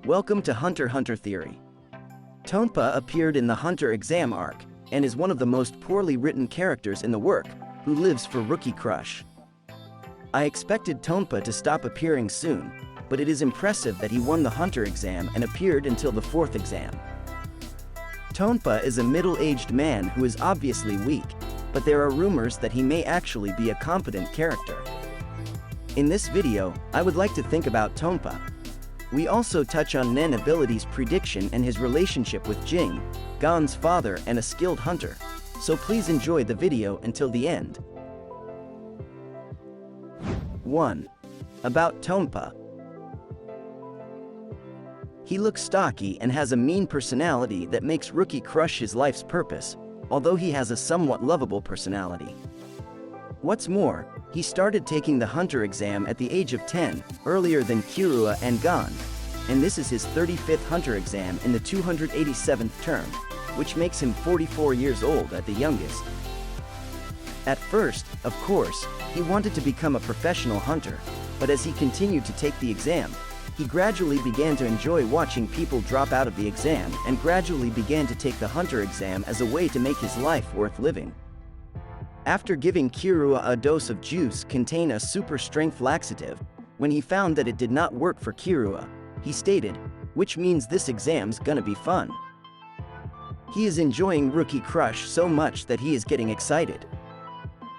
Welcome to Hunter x Hunter Theory. Tonpa appeared in the Hunter exam arc, and is one of the most poorly written characters in the work, who lives for Rookie Crush. I expected Tonpa to stop appearing soon, but it is impressive that he won the Hunter exam and appeared until the 4th exam. Tonpa is a middle-aged man who is obviously weak, but there are rumors that he may actually be a competent character. In this video, I would like to think about Tonpa. We also touch on Nen abilities prediction and his relationship with Jing, Gon's father and a skilled hunter, so please enjoy the video until the end. 1. About Tonpa. He looks stocky and has a mean personality that makes Rookie Crush his life's purpose, although he has a somewhat lovable personality. What's more, he started taking the Hunter exam at the age of 10, earlier than Killua and Gon, and this is his 35th Hunter exam in the 287th term, which makes him 44 years old at the youngest. At first, of course, he wanted to become a professional hunter, but as he continued to take the exam, he gradually began to enjoy watching people drop out of the exam and gradually began to take the Hunter exam as a way to make his life worth living. After giving Killua a dose of juice containing a super strength laxative, when he found that it did not work for Killua, he stated, "Which means this exam's gonna be fun." He is enjoying Rookie Crush so much that he is getting excited.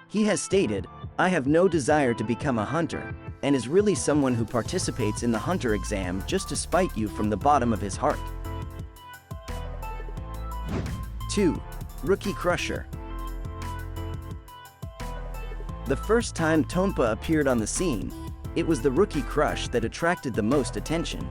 He has stated, "I have no desire to become a hunter," and is really someone who participates in the Hunter exam just to spite you from the bottom of his heart. 2. Rookie Crusher. The first time Tonpa appeared on the scene, it was the Rookie Crush that attracted the most attention.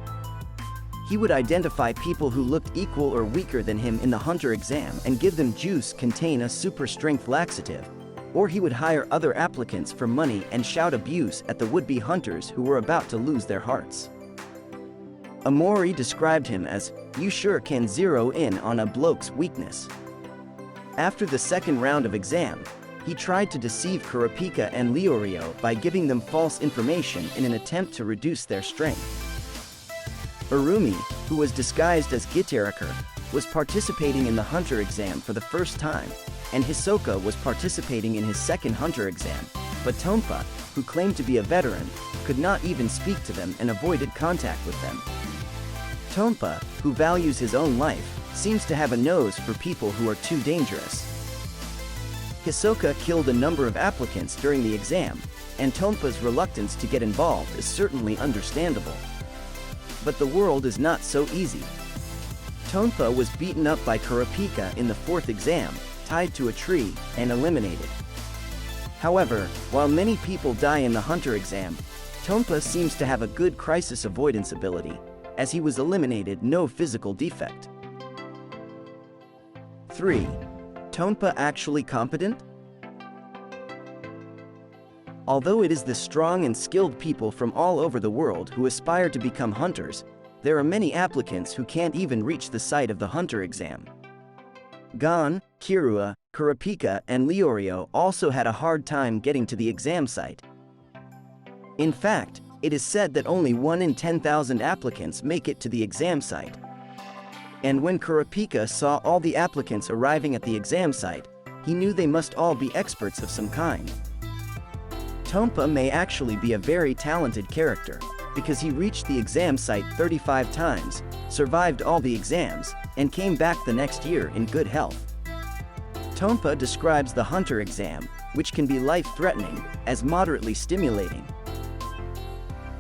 He would identify people who looked equal or weaker than him in the Hunter exam and give them juice containing a super strength laxative, or he would hire other applicants for money and shout abuse at the would-be hunters who were about to lose their hearts. Amori described him as, "You sure can zero in on a bloke's weakness." After the second round of exam, he tried to deceive Kurapika and Yoshihiro by giving them false information in an attempt to reduce their strength. Urumi, who was disguised as Gitaraker, was participating in the Hunter exam for the first time, and Hisoka was participating in his second Hunter exam, but Tonpa, who claimed to be a veteran, could not even speak to them and avoided contact with them. Tonpa, who values his own life, seems to have a nose for people who are too dangerous. Hisoka killed a number of applicants during the exam, and Tonpa's reluctance to get involved is certainly understandable. But the world is not so easy. Tonpa was beaten up by Kurapika in the 4th exam, tied to a tree, and eliminated. However, while many people die in the Hunter exam, Tonpa seems to have a good crisis avoidance ability, as he was eliminated no physical defect. 3. Tonpa actually competent? Although it is the strong and skilled people from all over the world who aspire to become hunters, there are many applicants who can't even reach the site of the Hunter exam. Gon, Killua, Kurapika, and Yoshihiro also had a hard time getting to the exam site. In fact, it is said that only 1 in 10,000 applicants make it to the exam site. And when Kurapika saw all the applicants arriving at the exam site, he knew they must all be experts of some kind. Tonpa may actually be a very talented character, because he reached the exam site 35 times, survived all the exams, and came back the next year in good health. Tonpa describes the Hunter exam, which can be life-threatening, as moderately stimulating.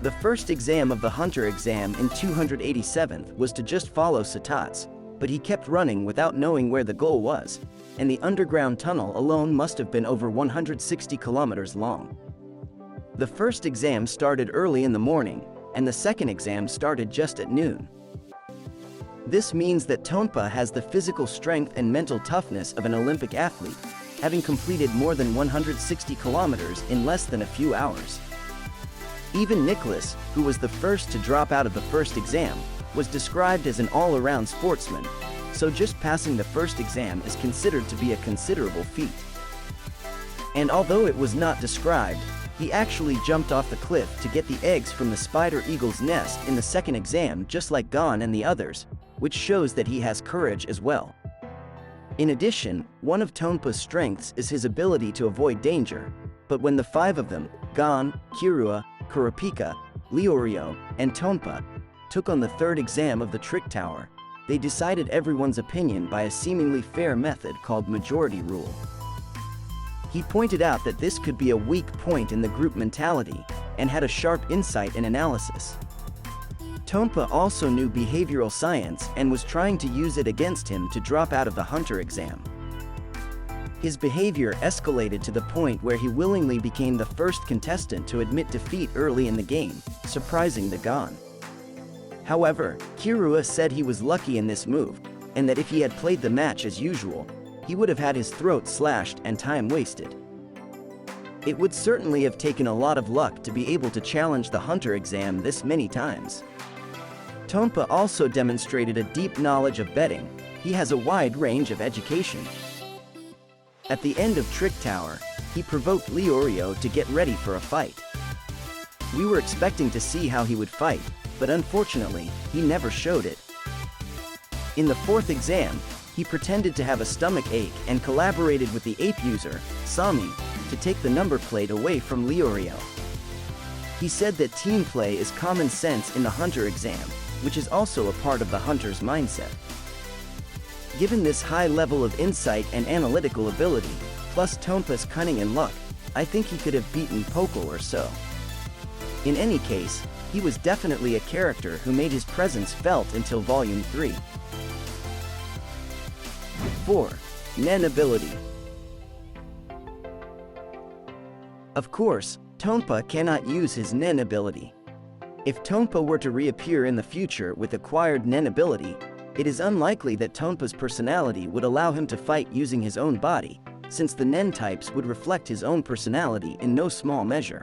The first exam of the Hunter exam in 287th was to just follow Satats, but he kept running without knowing where the goal was, and the underground tunnel alone must have been over 160 kilometers long. The first exam started early in the morning, and the second exam started just at noon. This means that Tonpa has the physical strength and mental toughness of an Olympic athlete, having completed more than 160 kilometers in less than a few hours. Even Nicholas, who was the first to drop out of the first exam, was described as an all-around sportsman, so just passing the first exam is considered to be a considerable feat. And although it was not described, He actually jumped off the cliff to get the eggs from the spider eagle's nest in the second exam, just like Gon and the others, which shows that he has courage as well. In addition, one of Tonpa's strengths is his ability to avoid danger, but when the 5 of them, Gon, Killua, Kurapika, Leorio, and Tonpa, took on the 3rd exam of the Trick Tower, they decided everyone's opinion by a seemingly fair method called majority rule. He pointed out that this could be a weak point in the group mentality, and had a sharp insight and analysis. Tonpa also knew behavioral science and was trying to use it against him to drop out of the Hunter exam. His behavior escalated to the point where he willingly became the first contestant to admit defeat early in the game, surprising the Gon. However, Killua said he was lucky in this move, and that if he had played the match as usual, he would have had his throat slashed and time wasted. It would certainly have taken a lot of luck to be able to challenge the Hunter exam this many times. Tonpa also demonstrated a deep knowledge of betting. He has a wide range of education. At the end of Trick Tower, he provoked Leorio to get ready for a fight. We were expecting to see how he would fight, but unfortunately, he never showed it. In the 4th exam, he pretended to have a stomach ache and collaborated with the ape user, Sami, to take the number plate away from Leorio. He said that team play is common sense in the Hunter exam, which is also a part of the Hunter's mindset. Given this high level of insight and analytical ability, plus Tonpa's cunning and luck, I think he could have beaten Pokel or so. In any case, he was definitely a character who made his presence felt until Volume 3. 4. Nen ability. Of course, Tonpa cannot use his Nen ability. If Tonpa were to reappear in the future with acquired Nen ability, it is unlikely that Tonpa's personality would allow him to fight using his own body, since the Nen types would reflect his own personality in no small measure.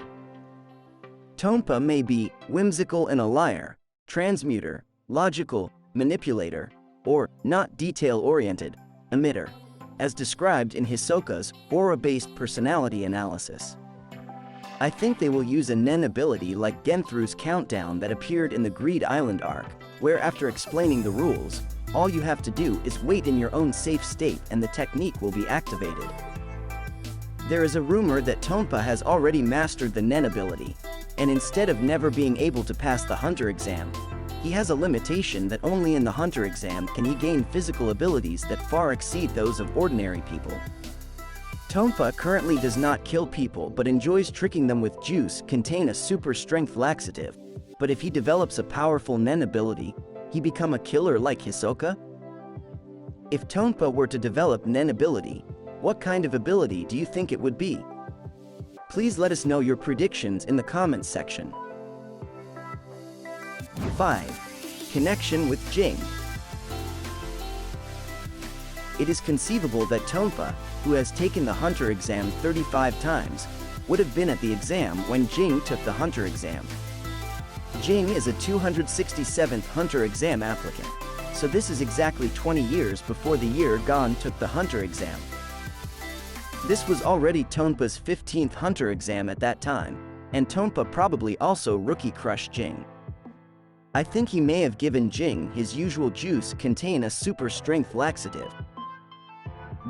Tonpa may be whimsical and a liar, transmuter, logical, manipulator, or not detail-oriented, emitter, as described in Hisoka's aura-based personality analysis. I think they will use a Nen ability like Genthru's countdown that appeared in the Greed Island arc, where after explaining the rules, all you have to do is wait in your own safe state and the technique will be activated. There is a rumor that Tonpa has already mastered the Nen ability, and instead of never being able to pass the Hunter exam, he has a limitation that only in the Hunter exam can he gain physical abilities that far exceed those of ordinary people. Tonpa currently does not kill people but enjoys tricking them with juice contain a super strength laxative, but if he develops a powerful Nen ability, he become a killer like Hisoka? If Tonpa were to develop Nen ability, what kind of ability do you think it would be? Please let us know your predictions in the comments section. 5. Connection with Jing. It is conceivable that Tonpa, who has taken the Hunter exam 35 times, would have been at the exam when Jing took the Hunter exam. Jing is a 267th Hunter exam applicant, so this is exactly 20 years before the year Gon took the Hunter exam. This was already Tonpa's 15th Hunter exam at that time, and Tonpa probably also rookie crushed Jing. I think he may have given Jing his usual juice contain a super strength laxative.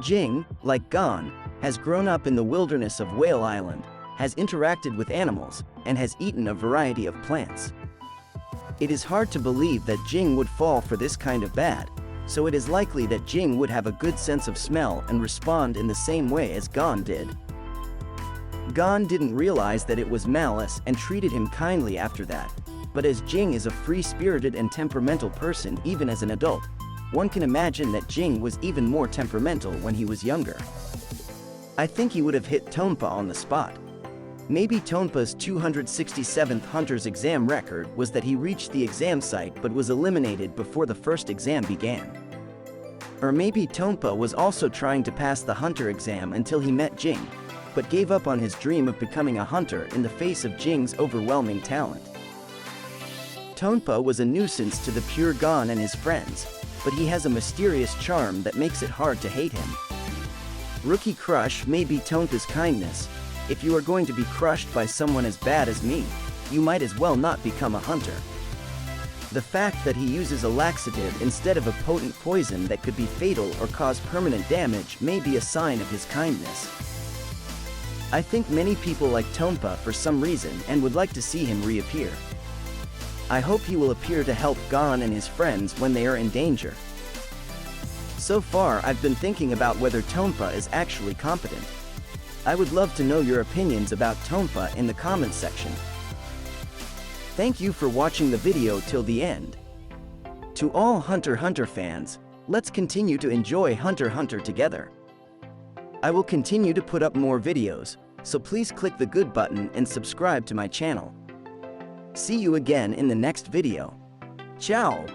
Jing, like Gon, has grown up in the wilderness of Whale Island, has interacted with animals, and has eaten a variety of plants. It is hard to believe that Jing would fall for this kind of bad, so it is likely that Jing would have a good sense of smell and respond in the same way as Gon did. Gon didn't realize that it was malice and treated him kindly after that, but as Jing is a free-spirited and temperamental person even as an adult, one can imagine that Jing was even more temperamental when he was younger. I think he would have hit Tonpa on the spot. Maybe Tonpa's 267th Hunter's exam record was that he reached the exam site but was eliminated before the first exam began. Or maybe Tonpa was also trying to pass the Hunter exam until he met Jing, but gave up on his dream of becoming a hunter in the face of Jing's overwhelming talent. Tonpa was a nuisance to the pure Gon and his friends, but he has a mysterious charm that makes it hard to hate him. Rookie crush may be Tonpa's kindness, If you are going to be crushed by someone as bad as me, you might as well not become a hunter. The fact that he uses a laxative instead of a potent poison that could be fatal or cause permanent damage may be a sign of his kindness. I think many people like Tonpa for some reason and would like to see him reappear. I hope he will appear to help Gon and his friends when they are in danger. So far I've been thinking about whether Tonpa is actually competent. I would love to know your opinions about Tonpa in the comments section. Thank you for watching the video till the end. To all Hunter x Hunter fans, let's continue to enjoy Hunter x Hunter together. I will continue to put up more videos, so please click the good button and subscribe to my channel. See you again in the next video. Ciao!